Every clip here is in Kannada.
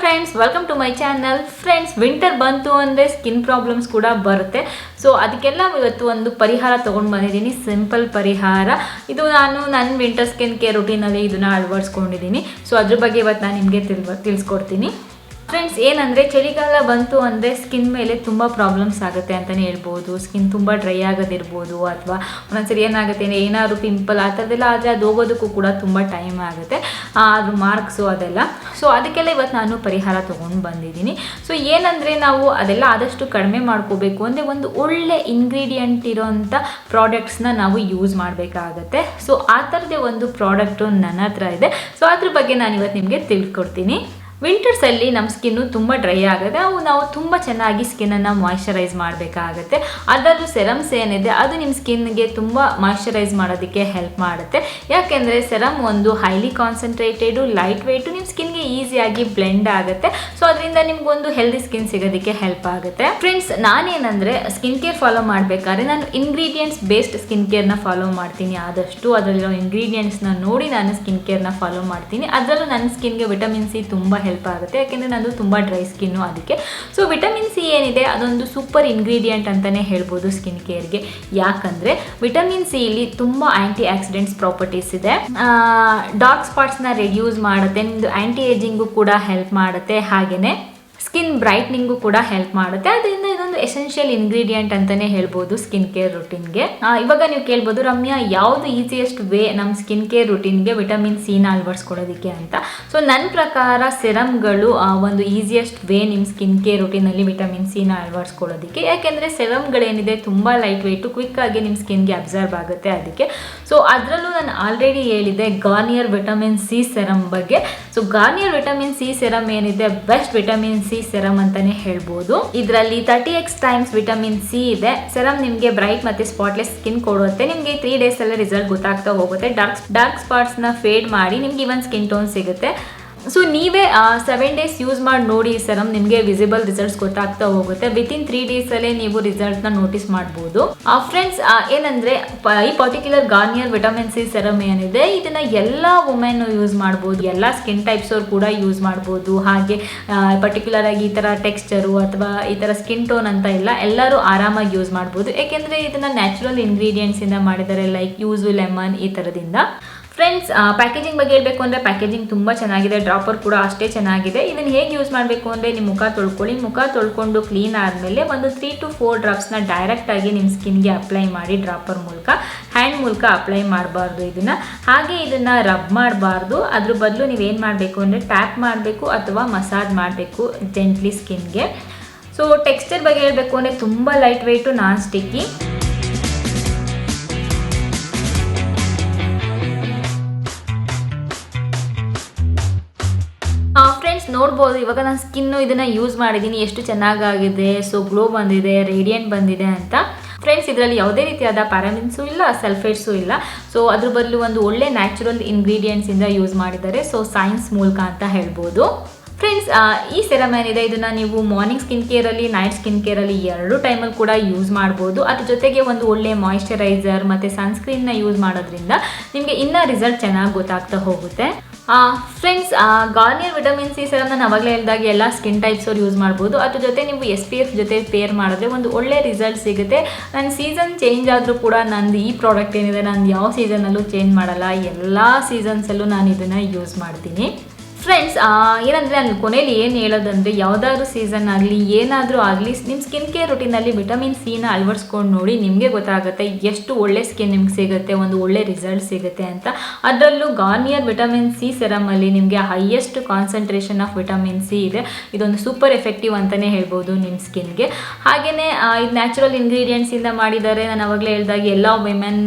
Friends, welcome to my channel. Friends, winter ಬಂತು ಅಂದರೆ ಸ್ಕಿನ್ ಪ್ರಾಬ್ಲಮ್ಸ್ ಕೂಡ ಬರುತ್ತೆ. ಸೊ ಅದಕ್ಕೆಲ್ಲ ಇವತ್ತು ಒಂದು ಪರಿಹಾರ ತೊಗೊಂಡು ಬಂದಿದ್ದೀನಿ, ಸಿಂಪಲ್ ಪರಿಹಾರ. ಇದು ನಾನು ನನ್ನ ವಿಂಟರ್ ಸ್ಕಿನ್ ಕೇರ್ ರುಟೀನಲ್ಲಿ ಇದನ್ನು ಅಳವಡಿಸ್ಕೊಂಡಿದ್ದೀನಿ. ಸೊ ಅದ್ರ ಬಗ್ಗೆ ಇವತ್ತು ನಾನು ನಿಮಗೆ ತಿಳಿಸ್ಕೊಡ್ತೀನಿ. ಫ್ರೆಂಡ್ಸ್, ಏನಂದರೆ ಚಳಿಗಾಲ ಬಂತು ಅಂದರೆ ಸ್ಕಿನ್ ಮೇಲೆ ತುಂಬ ಪ್ರಾಬ್ಲಮ್ಸ್ ಆಗುತ್ತೆ ಅಂತಲೇ ಹೇಳ್ಬೋದು. ಸ್ಕಿನ್ ತುಂಬ ಡ್ರೈ ಆಗೋದಿರ್ಬೋದು, ಅಥವಾ ಒಂದೊಂದ್ಸರಿ ಏನಾಗುತ್ತೆ ಏನಾದ್ರು ಪಿಂಪಲ್ ಆ ಥರದ್ದೆಲ್ಲ ಆದರೆ ಅದು ಹೋಗೋದಕ್ಕೂ ಕೂಡ ತುಂಬ ಟೈಮ್ ಆಗುತ್ತೆ, ಅದ್ರ ಮಾರ್ಕ್ಸು ಅದೆಲ್ಲ. ಸೊ ಅದಕ್ಕೆಲ್ಲ ಇವತ್ತು ನಾನು ಪರಿಹಾರ ತೊಗೊಂಡು ಬಂದಿದ್ದೀನಿ. ಸೊ ಏನಂದರೆ ನಾವು ಅದೆಲ್ಲ ಆದಷ್ಟು ಕಡಿಮೆ ಮಾಡ್ಕೋಬೇಕು ಅಂದರೆ ಒಂದು ಒಳ್ಳೆ ಇಂಗ್ರೀಡಿಯೆಂಟ್ ಇರೋಂಥ ಪ್ರಾಡಕ್ಟ್ಸ್ನ ನಾವು ಯೂಸ್ ಮಾಡಬೇಕಾಗತ್ತೆ. ಸೊ ಆ ಥರದ್ದೇ ಒಂದು ಪ್ರಾಡಕ್ಟು ನನ್ನ ಹತ್ರ ಇದೆ. ಸೊ ಅದ್ರ ಬಗ್ಗೆ ನಾನು ಇವತ್ತು ನಿಮಗೆ ತಿಳ್ಕೊಡ್ತೀನಿ. ವಿಂಟರ್ಸಲ್ಲಿ ನಮ್ಮ ಸ್ಕಿನ್ನು ತುಂಬ ಡ್ರೈ ಆಗುತ್ತೆ. ನಾವು ತುಂಬ ಚೆನ್ನಾಗಿ ಸ್ಕಿನ್ನನ್ನು ಮಾಯ್ಶ್ಚರೈಸ್ ಮಾಡಬೇಕಾಗತ್ತೆ. ಅದರಲ್ಲೂ ಸೆರಮ್ಸ್ ಏನಿದೆ ಅದು ನಿಮ್ಮ ಸ್ಕಿನ್ಗೆ ತುಂಬ ಮಾಯ್ಶ್ಚರೈಸ್ ಮಾಡೋದಕ್ಕೆ ಹೆಲ್ಪ್ ಮಾಡುತ್ತೆ. ಯಾಕೆಂದರೆ ಸೆರಮ್ ಒಂದು ಹೈಲಿ ಕಾನ್ಸಂಟ್ರೇಟೆಡು, ಲೈಟ್ ವೆಯ್ಟು, ನಿಮ್ಮ ಸ್ಕಿನ್ಗೆ ಈಸಿಯಾಗಿ ಬ್ಲೆಂಡ್ ಆಗುತ್ತೆ. ಸೊ ಅದರಿಂದ ನಿಮ್ಗೊಂದು ಹೆಲ್ದಿ ಸ್ಕಿನ್ ಸಿಗೋದಕ್ಕೆ ಹೆಲ್ಪ್ ಆಗುತ್ತೆ. ಫ್ರೆಂಡ್ಸ್, ನಾನೇನಂದರೆ ಸ್ಕಿನ್ ಕೇರ್ ಫಾಲೋ ಮಾಡಬೇಕಾದ್ರೆ ನಾನು ಇಂಗ್ರೀಡಿಯೆಂಟ್ಸ್ ಬೇಸ್ಡ್ ಸ್ಕಿನ್ ಕೇರ್ನ ಫಾಲೋ ಮಾಡ್ತೀನಿ. ಆದಷ್ಟು ಅದರಲ್ಲಿರೋ ಇಂಗ್ರೀಡಿಯೆಂಟ್ಸ್ನ ನೋಡಿ ನಾನು ಸ್ಕಿನ್ ಕೇರ್ನ ಫಾಲೋ ಮಾಡ್ತೀನಿ. ಅದರಲ್ಲೂ ನನ್ನ ಸ್ಕಿನ್ಗೆ ವಿಟಮಿನ್ ಸಿ ತುಂಬ ಹೆಲ್ಪ್ ಆಗುತ್ತೆ, ಯಾಕೆಂದರೆ ನಂದು ತುಂಬ ಡ್ರೈ ಸ್ಕಿನ್ನು ಅದಕ್ಕೆ. ಸೊ ವಿಟಮಿನ್ ಸಿ ಏನಿದೆ ಅದೊಂದು ಸೂಪರ್ ಇಂಗ್ರೀಡಿಯೆಂಟ್ ಅಂತಲೇ ಹೇಳ್ಬೋದು ಸ್ಕಿನ್ ಕೇರ್ಗೆ. ಯಾಕಂದರೆ ವಿಟಮಿನ್ ಸಿ ಇಲ್ಲಿ ತುಂಬ ಆ್ಯಂಟಿ ಆಕ್ಸಿಡೆಂಟ್ಸ್ ಪ್ರಾಪರ್ಟೀಸ್ ಇದೆ. ಡಾರ್ಕ್ ಸ್ಪಾಟ್ಸ್ನ ರೆಡ್ಯೂಸ್ ಮಾಡುತ್ತೆ, ನಿಮ್ಮದು ಆ್ಯಂಟಿ ಏಜಿಂಗು ಕೂಡ ಹೆಲ್ಪ್ ಮಾಡುತ್ತೆ, ಹಾಗೆಯೇ ಸ್ಕಿನ್ ಬ್ರೈಟ್ನಿಂಗು ಕೂಡ ಹೆಲ್ಪ್ ಮಾಡುತ್ತೆ. ಅದರಿಂದ ಇದೊಂದು ಎಸೆನ್ಷಿಯಲ್ ಇಂಗ್ರೀಡಿಯೆಂಟ್ ಅಂತಲೇ ಹೇಳ್ಬೋದು ಸ್ಕಿನ್ ಕೇರ್ ರುಟೀನ್ಗೆ. ಇವಾಗ ನೀವು ಕೇಳ್ಬೋದು, ರಮ್ಯಾ ಯಾವುದು ಈಸಿಯೆಸ್ಟ್ ವೇ ನಮ್ಮ ಸ್ಕಿನ್ ಕೇರ್ ರುಟೀನ್ಗೆ ವಿಟಮಿನ್ ಸಿನ ಅಳವಡಿಸ್ಕೊಳ್ಳೋದಕ್ಕೆ ಅಂತ. ಸೊ ನನ್ನ ಪ್ರಕಾರ ಸೆರಮ್ಗಳು ಒಂದು ಈಸಿಯೆಸ್ಟ್ ವೇ ನಿಮ್ಮ ಸ್ಕಿನ್ ಕೇರ್ ರುಟೀನಲ್ಲಿ ವಿಟಮಿನ್ ಸಿನ ಅಳವಡಿಸ್ಕೊಳ್ಳೋದಕ್ಕೆ. ಯಾಕೆಂದರೆ ಸೆರಮ್ಗಳೇನಿದೆ ತುಂಬ ಲೈಟ್ ವೆಯ್ಟು, ಕ್ವಿಕ್ಕಾಗಿ ನಿಮ್ಮ ಸ್ಕಿನ್ಗೆ ಅಬ್ಸರ್ವ್ ಆಗುತ್ತೆ ಅದಕ್ಕೆ. ಸೊ ಅದರಲ್ಲೂ ನಾನು ಆಲ್ರೆಡಿ ಹೇಳಿದೆ ಗಾರ್ನಿಯರ್ ವಿಟಮಿನ್ ಸಿ ಸೆರಮ್ ಬಗ್ಗೆ. So Garnier vitamin C serum ಏನಿದೆ ಬೆಸ್ಟ್ ವಿಟಮಿನ್ ಸಿ ಸೆರಮ್ ಅಂತಾನೆ ಹೇಳ್ಬೋದು. ಇದರಲ್ಲಿ 30x ಟೈಮ್ಸ್ ವಿಟಮಿನ್ ಸಿ ಇದೆ. ಸೆರಮ್ ನಿಮಗೆ ಬ್ರೈಟ್ ಮತ್ತೆ ಸ್ಪಾಟ್ಲೆಸ್ ಸ್ಕಿನ್ ಕೊಡುತ್ತೆ. ನಿಮಗೆ 3 days ಅಲ್ಲೇ ರಿಸಲ್ಟ್ ಗೊತ್ತಾಗ್ತಾ ಹೋಗುತ್ತೆ. ಡಾರ್ಕ್ ಸ್ಪಾಟ್ಸ್ ನ ಫೇಡ್ ಮಾಡಿ ನಿಮ್ಗೆ ಇವನ್ ಸ್ಕಿನ್ ಟೋನ್ ಸಿಗುತ್ತೆ. ಸೊ ನೀವೇ 7 days ಯೂಸ್ ಮಾಡಿ ನೋಡಿ ಸೆರಮ್, ನಿಮಗೆ ವಿಸಿಬಲ್ ರಿಸಲ್ಟ್ಸ್ ಗೊತ್ತಾಗ್ತಾ ಹೋಗುತ್ತೆ. ವಿತಿನ್ 3 days ಅಲ್ಲೇ ನೀವು ರಿಸಲ್ಟ್ನ ನೋಟಿಸ್ ಮಾಡ್ಬೋದು. ಫ್ರೆಂಡ್ಸ್, ಏನಂದರೆ ಈ particular Garnier vitamin C serum ಏನಿದೆ ಇದನ್ನ ಎಲ್ಲ ವುಮೆನ್ ಯೂಸ್ ಮಾಡ್ಬೋದು, ಎಲ್ಲ ಸ್ಕಿನ್ ಟೈಪ್ಸ್ ಅವ್ರು ಕೂಡ ಯೂಸ್ ಮಾಡ್ಬೋದು. ಹಾಗೆ ಪರ್ಟಿಕ್ಯುಲರ್ ಆಗಿ ಈ ಥರ ಟೆಕ್ಸ್ಚರು ಅಥವಾ ಈ ಥರ ಸ್ಕಿನ್ ಟೋನ್ ಅಂತ ಇಲ್ಲ, ಎಲ್ಲರೂ ಆರಾಮಾಗಿ ಯೂಸ್ ಮಾಡ್ಬೋದು. ಯಾಕೆಂದರೆ ಇದನ್ನ ನ್ಯಾಚುರಲ್ ಇಂಗ್ರೀಡಿಯೆಂಟ್ಸ್ ಇಂದ ಮಾಡಿದ್ದಾರೆ, ಲೈಕ್ ಯೂಸು, ಲೆಮನ್ ಈ ಥರದಿಂದ. ಫ್ರೆಂಡ್ಸ್, ಪ್ಯಾಕೇಜಿಂಗ್ ಬಗ್ಗೆ ಹೇಳಬೇಕು ಅಂದರೆ ಪ್ಯಾಕೇಜಿಂಗ್ ತುಂಬ ಚೆನ್ನಾಗಿದೆ, ಡ್ರಾಪರ್ ಕೂಡ ಅಷ್ಟೇ ಚೆನ್ನಾಗಿದೆ. ಇದನ್ನು ಹೇಗೆ ಯೂಸ್ ಮಾಡಬೇಕು ಅಂದರೆ ನಿಮ್ಮ ಮುಖ ತೊಳ್ಕೊಳ್ಳಿ. ಮುಖ ತೊಳ್ಕೊಂಡು ಕ್ಲೀನ್ ಆದಮೇಲೆ ಒಂದು 3 to 4 ಡ್ರಾಪ್ಸ್ನ ಡೈರೆಕ್ಟಾಗಿ ನಿಮ್ಮ ಸ್ಕಿನ್ಗೆ ಅಪ್ಲೈ ಮಾಡಿ, ಡ್ರಾಪರ್ ಮೂಲಕ, ಹ್ಯಾಂಡ್ ಮೂಲಕ ಅಪ್ಲೈ ಮಾಡಬಾರ್ದು ಇದನ್ನು. ಹಾಗೆ ಇದನ್ನು ರಬ್ ಮಾಡಬಾರ್ದು. ಅದ್ರ ಬದಲು ನೀವೇನು ಮಾಡಬೇಕು ಅಂದರೆ ಟ್ಯಾಪ್ ಮಾಡಬೇಕು ಅಥವಾ ಮಸಾಜ್ ಮಾಡಬೇಕು ಜೆಂಟ್ಲಿ ಸ್ಕಿನ್ಗೆ. ಸೊ ಟೆಕ್ಸ್ಚರ್ ಬಗ್ಗೆ ಹೇಳಬೇಕು ಅಂದರೆ ತುಂಬ ಲೈಟ್ ವೆಯ್ಟು, ನಾನ್ ಸ್ಟಿಕ್ಕಿ. ಫ್ರೆಂಡ್ಸ್, ನೋಡ್ಬೋದು ಇವಾಗ ನಾನು ಸ್ಕಿನ್ನು ಇದನ್ನು ಯೂಸ್ ಮಾಡಿದ್ದೀನಿ, ಎಷ್ಟು ಚೆನ್ನಾಗಾಗಿದೆ. ಸೊ ಗ್ಲೋ ಬಂದಿದೆ, ರೇಡಿಯಂಟ್ ಬಂದಿದೆ ಅಂತ. ಫ್ರೆಂಡ್ಸ್, ಇದರಲ್ಲಿ ಯಾವುದೇ ರೀತಿಯಾದ ಪ್ಯಾರಾಬಿನ್ಸು ಇಲ್ಲ, ಸಲ್ಫೇಟ್ಸು ಇಲ್ಲ. ಸೊ ಅದ್ರ ಬದಲು ಒಂದು ಒಳ್ಳೆ ನ್ಯಾಚುರಲ್ ಇಂಗ್ರೀಡಿಯೆಂಟ್ಸಿಂದ ಯೂಸ್ ಮಾಡಿದ್ದಾರೆ. ಸೊ ಸೈನ್ಸ್ ಮೂಲಕ ಅಂತ ಹೇಳ್ಬೋದು. ಫ್ರೆಂಡ್ಸ್, ಈ ಸೆರಮ್ ಏನಿದೆ ಇದನ್ನು ನೀವು ಮಾರ್ನಿಂಗ್ ಸ್ಕಿನ್ ಕೇರಲ್ಲಿ, ನೈಟ್ ಸ್ಕಿನ್ ಕೇರಲ್ಲಿ ಎರಡು ಟೈಮಲ್ಲಿ ಕೂಡ ಯೂಸ್ ಮಾಡ್ಬೋದು. ಅದ್ರ ಜೊತೆಗೆ ಒಂದು ಒಳ್ಳೆ ಮಾಯಿಶ್ಚರೈಸರ್ ಮತ್ತು ಸನ್ಸ್ಕ್ರೀನ್ನ ಯೂಸ್ ಮಾಡೋದ್ರಿಂದ ನಿಮಗೆ ಇನ್ನೂ ರಿಸಲ್ಟ್ ಚೆನ್ನಾಗಿ ಗೊತ್ತಾಗ್ತಾ ಹೋಗುತ್ತೆ. Friends, Garnier vitamin C serum ನಾನು ಅವಾಗಲೇ ಹೇಳಿದಾಗ ಎಲ್ಲ ಸ್ಕಿನ್ ಟೈಪ್ಸ್ ಅವ್ರು ಯೂಸ್ ಮಾಡ್ಬೋದು. ಅದ್ರ ಜೊತೆ ನೀವು SPF ಜೊತೆ ಪೇರ್ ಮಾಡಿದ್ರೆ ಒಂದು ಒಳ್ಳೆ ರಿಸಲ್ಟ್ ಸಿಗುತ್ತೆ. ನನ್ನ ಸೀಸನ್ ಚೇಂಜ್ ಆದರೂ ಕೂಡ ನಂದು ಈ ಪ್ರಾಡಕ್ಟ್ ಏನಿದೆ ನಾನು ಯಾವ ಸೀಸನಲ್ಲೂ ಚೇಂಜ್ ಮಾಡಲ್ಲ, ಎಲ್ಲ ಸೀಸನ್ಸಲ್ಲೂ ನಾನು ಇದನ್ನು ಯೂಸ್ ಮಾಡ್ತೀನಿ. ಫ್ರೆಂಡ್ಸ್, ಏನಂದರೆ ನಾನು ಕೊನೆಯಲ್ಲಿ ಏನು ಹೇಳೋದಂದರೆ ಯಾವುದಾದ್ರೂ ಸೀಸನ್ ಆಗಲಿ ಏನಾದರೂ ಆಗಲಿ ನಿಮ್ಮ ಸ್ಕಿನ್ ಕೇರ್ ರುಟೀನಲ್ಲಿ ವಿಟಮಿನ್ ಸಿನ ಅಳವಡಿಸ್ಕೊಂಡು ನೋಡಿ, ನಿಮಗೆ ಗೊತ್ತಾಗುತ್ತೆ ಎಷ್ಟು ಒಳ್ಳೆ ಸ್ಕಿನ್ ನಿಮ್ಗೆ ಸಿಗುತ್ತೆ, ಒಂದು ಒಳ್ಳೆ ರಿಸಲ್ಟ್ ಸಿಗುತ್ತೆ ಅಂತ. ಅದರಲ್ಲೂ ಗಾರ್ನಿಯರ್ ವಿಟಮಿನ್ ಸಿ ಸೆರಮಲ್ಲಿ ನಿಮಗೆ highest concentration of vitamin C ಇದೆ. ಇದೊಂದು ಸೂಪರ್ ಎಫೆಕ್ಟಿವ್ ಅಂತಲೇ ಹೇಳ್ಬೋದು ನಿಮ್ಮ ಸ್ಕಿನ್ಗೆ. ಹಾಗೆಯೇ ಇದು ನ್ಯಾಚುರಲ್ ಇಂಗ್ರೀಡಿಯೆಂಟ್ಸಿಂದ ಮಾಡಿದ್ದಾರೆ. ನಾನು ಅವಾಗಲೇ ಹೇಳಿದಾಗ ಎಲ್ಲ ವಿಮೆನ್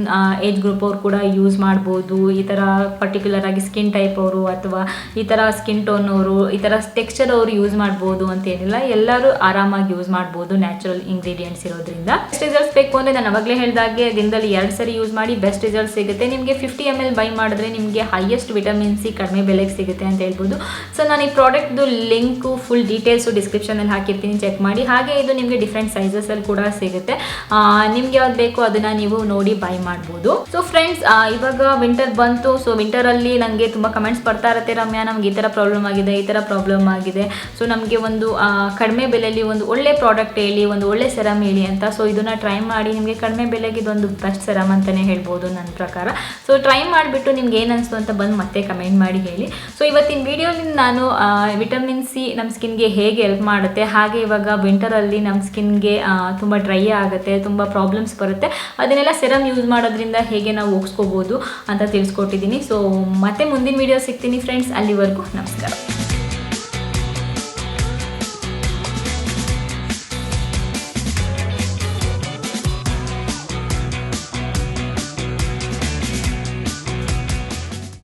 ಏಜ್ ಗ್ರೂಪ್ ಅವ್ರು ಕೂಡ ಯೂಸ್ ಮಾಡ್ಬೋದು. ಈ ಥರ ಪರ್ಟಿಕ್ಯುಲರ್ ಆಗಿ ಸ್ಕಿನ್ ಟೈಪ್ ಅವರು ಅಥವಾ ಈ ಥರ ಸ್ಕಿನ್ ಟೋನ್ ಅವರು, ಈ ಥರ ಟೆಕ್ಸ್ಚರ್ ಅವರು ಯೂಸ್ ಮಾಡ್ಬೋದು ಅಂತ ಏನಿಲ್ಲ, ಎಲ್ಲರೂ ಆರಾಮಾಗಿ ಯೂಸ್ ಮಾಡ್ಬೋದು ನ್ಯಾಚುರಲ್ ಇಂಗ್ರೀಡಿಯೆಂಟ್ಸ್ ಇರೋದ್ರಿಂದ. ಬೆಸ್ಟ್ ರಿಸಲ್ಟ್ಸ್ ಬೇಕು ಅಂದರೆ ನಾನು ಅವಾಗಲೇ ಹೇಳಿದಾಗೆ ದಿನದಲ್ಲಿ 2 ಸರಿ ಯೂಸ್ ಮಾಡಿ ಬೆಸ್ಟ್ ರಿಸಲ್ಟ್ ಸಿಗುತ್ತೆ. ನಿಮಗೆ 50 ml ಬೈ ಮಾಡಿದ್ರೆ ನಿಮಗೆ ಹೈಯೆಸ್ಟ್ ವಿಟಮಿನ್ ಸಿ ಕಡಿಮೆ ಬೆಲೆಗೆ ಸಿಗುತ್ತೆ ಅಂತ ಹೇಳ್ಬೋದು. ಸೊ ನಾನು ಈ ಪ್ರಾಡಕ್ಟ್ದು ಲಿಂಕು ಫುಲ್ ಡೀಟೇಲ್ಸು ಡಿಸ್ಕ್ರಿಪ್ಷನಲ್ಲಿ ಹಾಕಿರ್ತೀನಿ, ಚೆಕ್ ಮಾಡಿ. ಹಾಗೆ ಇದು ನಿಮಗೆ ಡಿಫ್ರೆಂಟ್ ಸೈಜಸಲ್ಲಿ ಕೂಡ ಸಿಗುತ್ತೆ. ನಿಮ್ಗೆ ಯಾವ್ದು ಬೇಕೋ ಅದನ್ನು ನೀವು ನೋಡಿ ಬೈ ಮಾಡ್ಬೋದು. ಸೊ ಫ್ರೆಂಡ್ಸ್, ಇವಾಗ ವಿಂಟರ್ ಬಂತು. ಸೊ ವಿಂಟರಲ್ಲಿ ನನಗೆ ತುಂಬ ಕಮೆಂಟ್ಸ್ ಬರ್ತಾ ಇರುತ್ತೆ, ರಮ್ಯಾ ನಮ್ಗೆ ಥರ ಪ್ರಾಬ್ಲಮ್ ಆಗಿದೆ, ಈ ಥರ ಪ್ರಾಬ್ಲಮ್ ಆಗಿದೆ, ಸೊ ನಮಗೆ ಒಂದು ಕಡಿಮೆ ಬೆಲೆಯಲ್ಲಿ ಒಂದು ಒಳ್ಳೆ ಪ್ರಾಡಕ್ಟ್ ಹೇಳಿ, ಒಂದು ಒಳ್ಳೆ ಸೆರಮ್ ಹೇಳಿ ಅಂತ. ಸೊ ಇದನ್ನು ಟ್ರೈ ಮಾಡಿ, ನಿಮಗೆ ಕಡಿಮೆ ಬೆಲೆಗೆ ಇದೊಂದು ಬೆಸ್ಟ್ ಸೆರಮ್ ಅಂತಲೇ ಹೇಳ್ಬೋದು ನನ್ನ ಪ್ರಕಾರ. ಸೊ ಟ್ರೈ ಮಾಡಿಬಿಟ್ಟು ನಿಮ್ಗೆ ಏನು ಅನಿಸ್ತು ಅಂತ ಬಂದು ಮತ್ತೆ ಕಮೆಂಟ್ ಮಾಡಿ ಹೇಳಿ. ಸೊ ಇವತ್ತಿನ ವಿಡಿಯೋಲಿ ನಾನು ವಿಟಮಿನ್ ಸಿ ನಮ್ಮ ಸ್ಕಿನ್ಗೆ ಹೇಗೆ ಹೆಲ್ಪ್ ಮಾಡುತ್ತೆ, ಹಾಗೆ ಇವಾಗ ವಿಂಟರಲ್ಲಿ ನಮ್ಮ ಸ್ಕಿನ್ಗೆ ತುಂಬ ಡ್ರೈ ಆಗುತ್ತೆ, ತುಂಬ ಪ್ರಾಬ್ಲಮ್ಸ್ ಬರುತ್ತೆ, ಅದನ್ನೆಲ್ಲ ಸೆರಮ್ ಯೂಸ್ ಮಾಡೋದ್ರಿಂದ ಹೇಗೆ ನಾವು ಹೋಗಿಸ್ಕೋಬೋದು ಅಂತ ತಿಳಿಸ್ಕೊಟ್ಟಿದ್ದೀನಿ. ಸೊ ಮತ್ತೆ ಮುಂದಿನ ವಿಡಿಯೋ ಸಿಗ್ತೀನಿ ಫ್ರೆಂಡ್ಸ್, ಅಲ್ಲಿವರೆಗೂ ನಮಸ್ಕಾರ.